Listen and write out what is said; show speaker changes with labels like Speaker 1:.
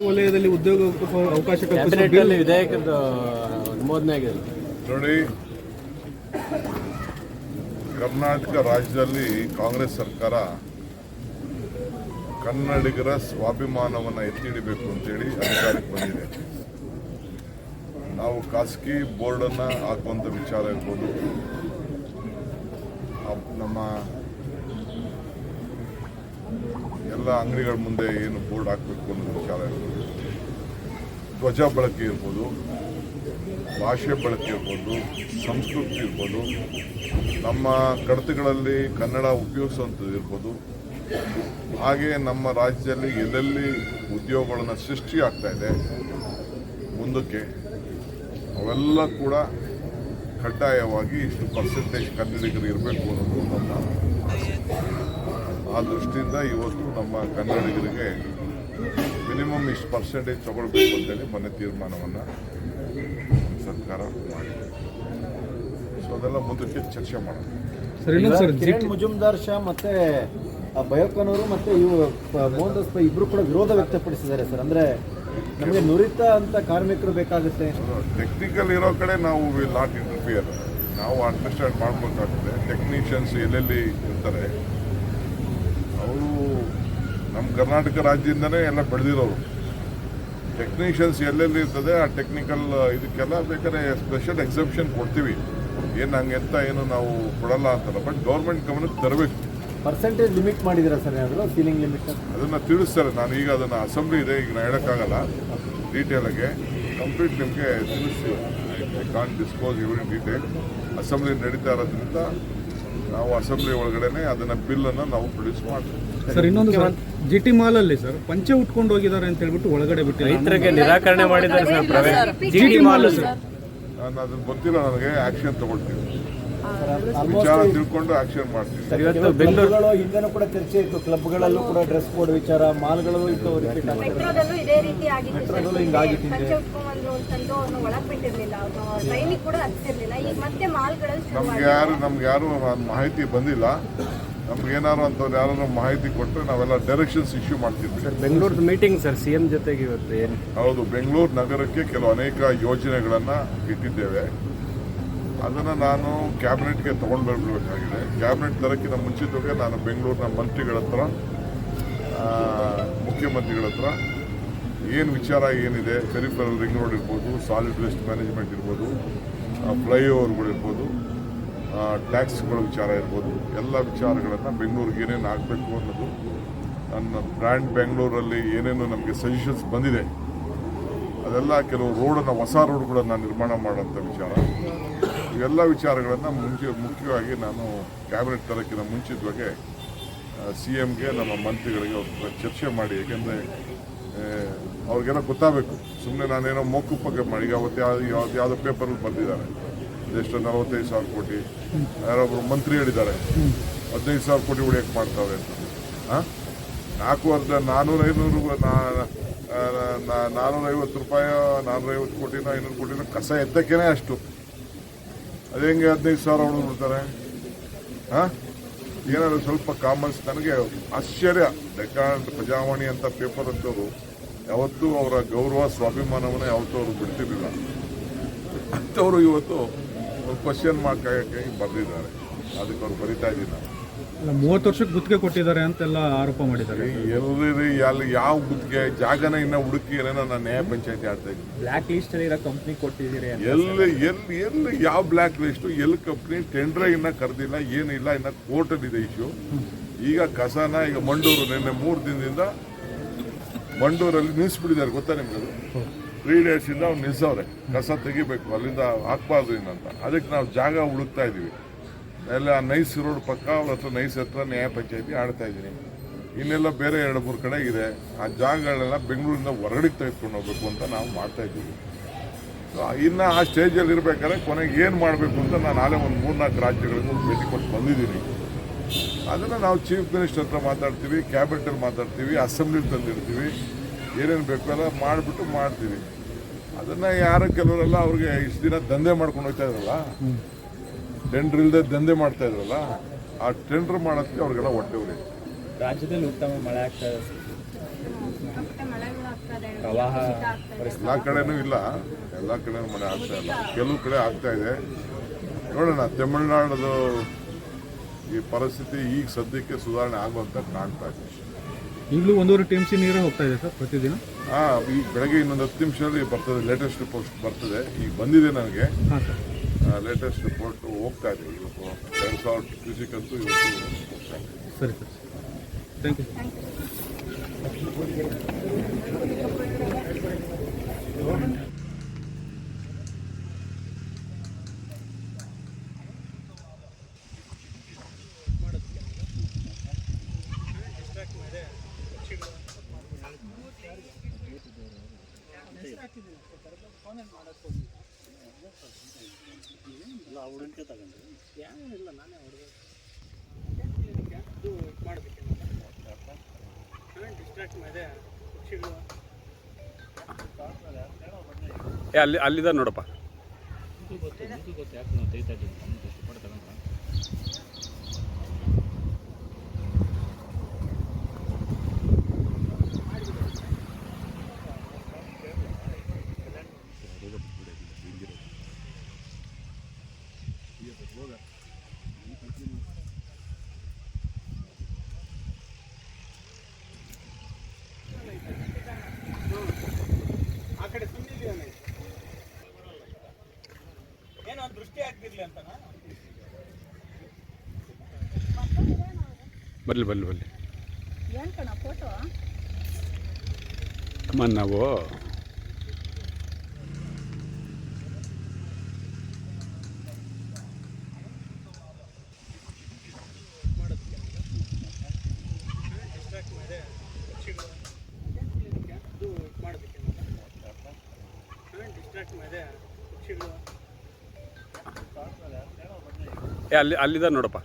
Speaker 1: ವಲಯದಲ್ಲಿ ಉದ್ಯೋಗ ಅವಕಾಶ
Speaker 2: ಕ್ಯಾಬಿನೆಟ್ನಲ್ಲಿ ವಿಧೇಯಕದ ಅನುಮೋದನೆ ಆಗಿದೆ
Speaker 3: ನೋಡಿ. ಕರ್ನಾಟಕ ರಾಜ್ಯದಲ್ಲಿ ಕಾಂಗ್ರೆಸ್ ಸರ್ಕಾರ ಕನ್ನಡಿಗರ ಸ್ವಾಭಿಮಾನವನ್ನು ಎತ್ತಿ ಹಿಡಿಬೇಕು ಅಂತೇಳಿ ಅಧಿಕಾರಕ್ಕೆ ಬಂದಿದೆ. ನಾವು ಖಾಸಗಿ ಬೋರ್ಡನ್ನು ಹಾಕುವಂಥ ವಿಚಾರ ಇರ್ಬೋದು, ನಮ್ಮ ಎಲ್ಲ ಅಂಗಡಿಗಳ ಮುಂದೆ ಏನು ಬೋರ್ಡ್ ಹಾಕಬೇಕು ಅನ್ನೋ ವಿಚಾರ ಇರ್ಬೋದು, ಧ್ವಜ ಬಳಕೆ ಇರ್ಬೋದು, ಭಾಷೆ ಬಳಕೆ ಇರ್ಬೋದು, ಸಂಸ್ಕೃತಿ ಇರ್ಬೋದು, ನಮ್ಮ ಕಡತಗಳಲ್ಲಿ ಕನ್ನಡ ಉಪಯೋಗಿಸುವಂಥದ್ದು ಇರ್ಬೋದು. ಹಾಗೆ ನಮ್ಮ ರಾಜ್ಯದಲ್ಲಿ ಎಲ್ಲೆಲ್ಲಿ ಉದ್ಯೋಗಗಳನ್ನು ಸೃಷ್ಟಿ ಆಗ್ತಾ ಇದೆ ಮುಂದಕ್ಕೆ ಅವೆಲ್ಲ ಕೂಡ ಕಡ್ಡಾಯವಾಗಿ ಇಷ್ಟು ಪರ್ಸೆಂಟೇಜ್ ಕನ್ನಡಿಗರು ಇರಬೇಕು ಅನ್ನೋದು ನಮ್ಮ ಆಸೆ. ಆ ದೃಷ್ಟಿಯಿಂದ ಇವತ್ತು ನಮ್ಮ ಕನ್ನಡಿಗರಿಗೆ ಮಿನಿಮಮ್ ಇಷ್ಟು ಪರ್ಸೆಂಟೇಜ್ ತಗೊಳ್ಬೇಕು ಅಂತೇಳಿ ಮೊನ್ನೆ ತೀರ್ಮಾನವನ್ನು ಸರ್ಕಾರ ಮಾಡಿದೆ. ಸೊ ಅದೆಲ್ಲ ಮುಂದಕ್ಕೆ ಚರ್ಚೆ ಮಾಡೋಣ.
Speaker 2: ಕಿರಣ್ ಮುಜುಮ್ದಾರ್ ಶಾ ಮತ್ತೆ ಬಯೋಕನೂರು ಮತ್ತೆ ಇವು ಮೋಹನ್ ದಾಸ್ ಇಬ್ರು ಕೂಡ ವಿರೋಧ ವ್ಯಕ್ತಪಡಿಸಿದ್ದಾರೆ ಸರ್. ಅಂದ್ರೆ ನಮಗೆ ನುರಿತ ಅಂತ ಕಾರ್ಮಿಕರು ಬೇಕಾಗುತ್ತೆ.
Speaker 3: ಟೆಕ್ನಿಕಲ್ ಇರೋ ಕಡೆ ನಾವು ವಿಲ್ ನಾಟ್ ಇಂಟರ್ಫಿಯರ್. ನಾವು ಅಂಡರ್ಸ್ಟ್ಯಾಂಡ್ ಮಾಡಬೇಕಾಗ್ತದೆ. ಟೆಕ್ನಿಷಿಯನ್ಸ್ ಎಲ್ಲೆಲ್ಲಿ ಇರ್ತಾರೆ ಅವರು ನಮ್ಮ ಕರ್ನಾಟಕ ರಾಜ್ಯದಿಂದನೇ ಎಲ್ಲ ಬೆಳೆದಿರೋರು. ಟೆಕ್ನಿಷಿಯನ್ಸ್ ಎಲ್ಲೆಲ್ಲಿ ಇರ್ತದೆ ಆ ಟೆಕ್ನಿಕಲ್ ಇದಕ್ಕೆಲ್ಲ ಬೇಕಾದ್ರೆ ಸ್ಪೆಷಲ್ ಎಕ್ಸೆಪ್ಷನ್ ಕೊಡ್ತೀವಿ. ಏನು ಹಂಗೆಂತ ಏನು ನಾವು ಕೊಡಲ್ಲ ಅಂತಲ್ಲ, ಬಟ್ ಗೌರ್ಮೆಂಟ್ ಗಮನಕ್ಕೆ ತರಬೇಕು.
Speaker 2: ಪರ್ಸೆಂಟೇಜ್ ಲಿಮಿಟ್ ಮಾಡಿದ್ದೀರಾ ಸರ್ ಏನಾದರೂ ಸೀಲಿಂಗ್ ಲಿಮಿಟ್?
Speaker 3: ಅದನ್ನು ತಿಳಿಸ್ತಾರೆ. ನಾನು ಈಗ ಅದನ್ನು ಅಸೆಂಬ್ಲಿ ಇದೆ, ಈಗ ನಾನು ಹೇಳೋಕ್ಕಾಗಲ್ಲ ಡೀಟೇಲಾಗೆ. ಕಂಪ್ಲೀಟ್ ನಿಮಗೆ ತಿಳಿಸ್ತೀವಿ. ಐ ಕಾಂಟ್ ಡಿಸ್ಕ್ಲೋಸ್ ಇವ್ರಿನ್ ಡೀಟೇಲ್. ಅಸೆಂಬ್ಲಿ ನಡೀತಾ ಇರೋದ್ರಿಂದ ನಾವು ಅಸೆಂಬ್ಲಿ ಒಳಗಡೆ ಅದನ್ನು ಬಿಲ್ಲನ್ನು ನಾವು ಪ್ರೊಡ್ಯೂಸ್ ಮಾಡ್ತೀವಿ.
Speaker 1: ಸರ್ ಇನ್ನೊಂದು ಸರ್, GT ಮಾಲಲ್ಲಿ ಸರ್ ಪಂಚೆ ಉಟ್ಕೊಂಡು ಹೋಗಿದ್ದಾರೆ ಅಂತ ಹೇಳ್ಬಿಟ್ಟು ಒಳಗಡೆ ಬಿಟ್ಟು
Speaker 2: ರೈತರಿಗೆ ನಿರಾಕರಣೆ ಮಾಡಿದ್ದಾರೆ ಸರ್.
Speaker 1: GT ಮಾಲ್ ಸರ್,
Speaker 3: ನಾನು ಅದನ್ನ ಗೊತ್ತಿಲ್ಲ, ನನಗೆ ಆಕ್ಷನ್ ತಗೊಳ್ತೀನಿ. ವಿಚಾರ ತಿಳ್ಕೊಂಡು ಆಕ್ಷನ್ ಮಾಡ್ತೀವಿ.
Speaker 2: ಬೆಂಗಳೂರು ಹಿಂದೆನೂ ಕೂಡ ಚರ್ಚೆ ಇತ್ತು, ಕ್ಲಬ್ಗಳಲ್ಲೂ ಕೂಡ ಡ್ರೆಸ್ ಕೋಡ್ ವಿಚಾರ, ಮಾಲ್ಗಳಲ್ಲೂ ಇತ್ತು.
Speaker 4: ಮೆಟ್ರೋದಲ್ಲೂ ಇದೇ ರೀತಿ
Speaker 2: ಮೆಟ್ರೋದಲ್ಲೂ ಹಿಂಗಾಗಿತ್ತು.
Speaker 3: ನಮ್ಗೆ ಯಾರು ಮಾಹಿತಿ ಬಂದಿಲ್ಲ. ನಮ್ಗೇನಾರು ಅಂತವ್ರು ಯಾರು ಮಾಹಿತಿ ಕೊಟ್ಟರೆ ನಾವೆಲ್ಲ ಡೈರೆಕ್ಷನ್ಸ್ ಇಶ್ಯೂ ಮಾಡ್ತೀವಿ.
Speaker 2: Sir Bengaluru meeting sir CM ಜೊತೆಗೆ ಇವತ್ತು ಏನು?
Speaker 3: ಹೌದು, ಬೆಂಗಳೂರು ನಗರಕ್ಕೆ ಕೆಲವು ಅನೇಕ ಯೋಜನೆಗಳನ್ನು ಇಟ್ಟಿದ್ದೇವೆ. ಅದನ್ನು ನಾನು ಕ್ಯಾಬಿನೆಟ್ಗೆ ತೊಗೊಂಡು ಬರಬೇಕಾಗಿದೆ. ಕ್ಯಾಬಿನೆಟ್ ತರಕ್ಕಿಂತ ಮುಂಚಿತವಾಗಿ ನಾನು ಬೆಂಗಳೂರಿನ ಮಂತ್ರಿಗಳ ಹತ್ರ, ಮುಖ್ಯಮಂತ್ರಿಗಳ ಹತ್ರ ಏನು ವಿಚಾರ ಏನಿದೆ, ಪೆರಿಫೆರಲ್ ರಿಂಗ್ ರೋಡ್ ಇರ್ಬೋದು, ಸಾಲಿಡ್ ವೇಸ್ಟ್ ಮ್ಯಾನೇಜ್ಮೆಂಟ್ ಇರ್ಬೋದು, ಫ್ಲೈಓವರ್ಗಳಿರ್ಬೋದು, ಟ್ಯಾಕ್ಸ್ಗಳ ವಿಚಾರ ಇರ್ಬೋದು, ಎಲ್ಲ ವಿಚಾರಗಳನ್ನು ಬೆಂಗಳೂರಿಗೆ ಏನೇನು ಆಗಬೇಕು ಅನ್ನೋದು, ನನ್ನ ಬ್ರ್ಯಾಂಡ್ ಬೆಂಗಳೂರಲ್ಲಿ ಏನೇನು ನಮಗೆ ಸಜೆಷನ್ಸ್ ಬಂದಿದೆ ಅದೆಲ್ಲ, ಕೆಲವು ರೋಡನ್ನು, ಹೊಸ ರೋಡ್ಗಳನ್ನು ನಿರ್ಮಾಣ ಮಾಡೋಂಥ ವಿಚಾರ, ಇವೆಲ್ಲ ವಿಚಾರಗಳನ್ನು ಮುಖ್ಯವಾಗಿ ನಾನು ಕ್ಯಾಬಿನೆಟ್ ತರಕ್ಕಿಂತ ಮುಂಚಿತವಾಗಿ CMಗೆ, ನಮ್ಮ ಮಂತ್ರಿಗಳಿಗೆ ಅವ್ರ ಚರ್ಚೆ ಮಾಡಿ. ಯಾಕೆಂದರೆ ಅವ್ರಿಗೆಲ್ಲ ಗೊತ್ತಾಗಬೇಕು. ಸುಮ್ಮನೆ ನಾನೇನೋ ಮೋಕುಪ್ಪಗೆ ಮಾಡಿ, ಈಗ ಅವತ್ತು ಯಾವುದೋ ಪೇಪರಲ್ಲಿ ಬರೆದಿದ್ದಾರೆ ಎಷ್ಟು 45,000 ಕೋಟಿ, ಯಾರೊಬ್ಬರು ಮಂತ್ರಿ ಹೇಳಿದ್ದಾರೆ 15,000 ಕೋಟಿ ಉಳಿಯೋಕ್ಕೆ ಮಾಡ್ತಾವೆ ಅಂತ. 450 ರೂಪಾಯಿ, 450 ಕೋಟಿನ 500 ಕೋಟಿನ ಕಸ ಎತ್ತಕ್ಕೇನೆ ಅಷ್ಟು. ಅದು ಹೆಂಗೆ 15,000 ಹೊಡೆದ್ಬಿಡ್ತಾರೆ? ಏನಾದ್ರು ಸ್ವಲ್ಪ ಕಾಮನ್ಸ್. ನನಗೆ ಆಶ್ಚರ್ಯ. ಡೆಕ್ಕನ್ ಪ್ರಜಾವಾಣಿ ಅಂತ ಪೇಪರ್ ಅಂತವರು ಯಾವತ್ತೂ ಅವರ ಗೌರವ ಸ್ವಾಭಿಮಾನವನ್ನು ಯಾವತ್ತೂ ಅವರು ಬಿಡ್ತಿರ್ಲಿಲ್ಲ. ಅಂಥವರು ಇವತ್ತು ಕ್ವಶನ್ ಮಾರ್ಕ್ ಬರೆದಿದ್ದಾರೆ. ಅದಕ್ಕೆ ಅವ್ರು ಬರಿತಾ ಇದ್ದೀನಿ.
Speaker 1: 30 ವರ್ಷಕ್ಕೆ ಗುತ್ತಿಗೆ ಕೊಟ್ಟಿದ್ದಾರೆ ಅಂತೆಲ್ಲ ಆರೋಪ ಮಾಡಿದ್ದಾರೆ.
Speaker 3: ಎಲ್ರಿ ಅಲ್ಲಿ ಯಾವ ಗುತ್ತಿಗೆ ಜಾಗನ ಇನ್ನ ಹುಡುಕಿ ಏನೇನೋ ನಾನು ನ್ಯಾಯ ಪಂಚಾಯತಿ ಆಡ್ತಾ ಇದ್ದೀನಿ.
Speaker 2: ಬ್ಲ್ಯಾಕ್ ಲಿಸ್ಟ್ ಅಲ್ಲಿ ಇರೋ ಕಂಪ್ನಿ ಕೊಟ್ಟಿದ್ದೀರಿ?
Speaker 3: ಎಲ್ಲಿ ಯಾವ ಬ್ಲ್ಯಾಕ್ ಲಿಸ್ಟು, ಎಲ್ಲಿ ಕಂಪ್ನಿ ಟೆಂಡ್ರ ಇನ್ನ ಕರೆದಿಲ್ಲ, ಏನಿಲ್ಲ. ಇನ್ನ ಕೋರ್ಟಲ್ಲಿ ಇದೆ ಇಶ್ಯೂ. ಈಗ ಕಸನ ಈಗ ಮಂಡೂರು ನಿನ್ನೆ 3 ದಿನದಿಂದ ಮಂಡೂರಲ್ಲಿ ನಿಲ್ಲಿಸ್ಬಿಟ್ಟಿದ್ದಾರೆ. ಗೊತ್ತಾ ನಿಮ್ಗೆ? ಅದು 3 ಡೇಸಿಂದ ಅವ್ರು ನಿಲ್ಸವ್ರೆ. ಕಸ ತೆಗಿಬೇಕು, ಅಲ್ಲಿಂದ ಹಾಕ್ಬಾರ್ದು ಇನ್ನಂತ. ಅದಕ್ಕೆ ನಾವು ಜಾಗ ಹುಡುಕ್ತಾ ಇದ್ದೀವಿ. ಎಲ್ಲ ನೈಸ್ ರೋಡ್ ಪಕ್ಕ ಅವ್ರ ಹತ್ರ, ನೈಸ್ ಹತ್ರ ನ್ಯಾಯ ಪಂಚಾಯತಿ ಆಡ್ತಾ ಇದ್ದೀನಿ. ಇನ್ನೆಲ್ಲ ಬೇರೆ 2-3 ಕಡೆ ಇದೆ. ಆ ಜಾಗಗಳನ್ನೆಲ್ಲ ಬೆಂಗಳೂರಿಂದ ಹೊರಗಡೆ ತೆಗೆದುಕೊಂಡು ಹೋಗ್ಬೇಕು ಅಂತ ನಾವು ಮಾಡ್ತಾ ಇದ್ದೀವಿ. ಇನ್ನು ಆ ಸ್ಟೇಜಲ್ಲಿ ಇರಬೇಕಾದ್ರೆ ಕೊನೆಗೆ ಏನು ಮಾಡಬೇಕು ಅಂತ ನಾನು ನಾಳೆ ಒಂದು 3-4 ರಾಜ್ಯಗಳಿಗೂ ಭೇಟಿ ಕೊಟ್ಟು ಬಂದಿದ್ದೀನಿ. ಅದನ್ನು ನಾವು ಚೀಫ್ ಮಿನಿಸ್ಟರ್ ಹತ್ರ ಮಾತಾಡ್ತೀವಿ, ಕ್ಯಾಬಿನೆಟಲ್ಲಿ ಮಾತಾಡ್ತೀವಿ, ಅಸೆಂಬ್ಲಿಲಿ ತಂದಿರ್ತೀವಿ. ಏನೇನು ಬೇಕೋ ಎಲ್ಲ ಮಾಡಿಬಿಟ್ಟು ಮಾಡ್ತೀವಿ. ಅದನ್ನು ಯಾರು ಕೆಲವರೆಲ್ಲ ಅವ್ರಿಗೆ ಇಷ್ಟು ದಿನ ದಂಧೆ ಮಾಡ್ಕೊಂಡು ಹೋಗ್ತಾ ಇದ್ರಲ್ಲ, ಟೆಂಡರ್ ಇಲ್ಲದೆ ದಂಧೆ ಮಾಡ್ತಾ ಇದ್ರಲ್ಲ, ಆ ಟೆಂಡರ್ ಮಾಡೋದಕ್ಕೆ ಅವ್ರಿಗೆಲ್ಲ ಹೊಟ್ಟೆ ಉರಿ.
Speaker 2: ರಾಜ್ಯದಲ್ಲಿ ಉತ್ತಮ ಮಳೆ ಆಗ್ತಾ ಇದೆ.
Speaker 4: ಇದೆ, ಕುಸಿತ ಆಗ್ತಾ ಇದೆ.
Speaker 3: ಎಲ್ಲ ಕಡೆನೂ ಇಲ್ಲ, ಎಲ್ಲ ಕಡೆನೂ ಮಳೆ ಆಗ್ತಾ ಇಲ್ಲ, ಕೆಲವು ಕಡೆ ಆಗ್ತಾ ಇದೆ. ನೋಡೋಣ, ತಮಿಳುನಾಡದು ಈ ಪರಿಸ್ಥಿತಿ ಈಗ ಸದ್ಯಕ್ಕೆ ಸುಧಾರಣೆ ಆಗುವಂತ ಕಾಣ್ತಾ ಇದೆ.
Speaker 1: ಈಗಲೂ 1.5 TMC ನೀರೇ ಹೋಗ್ತಾ ಇದೆ ಸರ್ ಪ್ರತಿದಿನ.
Speaker 3: ಈಗ ಬೆಳಗ್ಗೆ ಇನ್ನೊಂದು 10 ನಿಮಿಷದಲ್ಲಿ ಬರ್ತದೆ, ಲೇಟೆಸ್ಟ್ ರಿಪೋರ್ಟ್ ಬರ್ತದೆ. ಈಗ ಬಂದಿದೆ ನನಗೆ
Speaker 1: ಹಾಂ ಸರ್.
Speaker 3: ಲೇಟೆಸ್ಟ್ ರಿಪೋರ್ಟ್ ಹೋಗ್ತಾ ಇದೆ. ಇವತ್ತು 2000 ಕ್ಯೂಸಿಕಂತೂ ಇವತ್ತು ಹೋಗ್ತಾ ಇದೆ.
Speaker 1: ಸರಿ ಸರ್, ಥ್ಯಾಂಕ್ ಯು.
Speaker 5: ಅಲ್ಲಿದ ನೋಡಪ್ಪ. ಬರ್ಲಿ ಬರ್ಲಿ ಬರ್ಲಿ
Speaker 4: ಏನ್ ಕಣ ಫೋಟೋ
Speaker 5: ಅಮ್ಮ ನಾವು ಅಲ್ಲಿದ ನೋಡಪ್ಪ.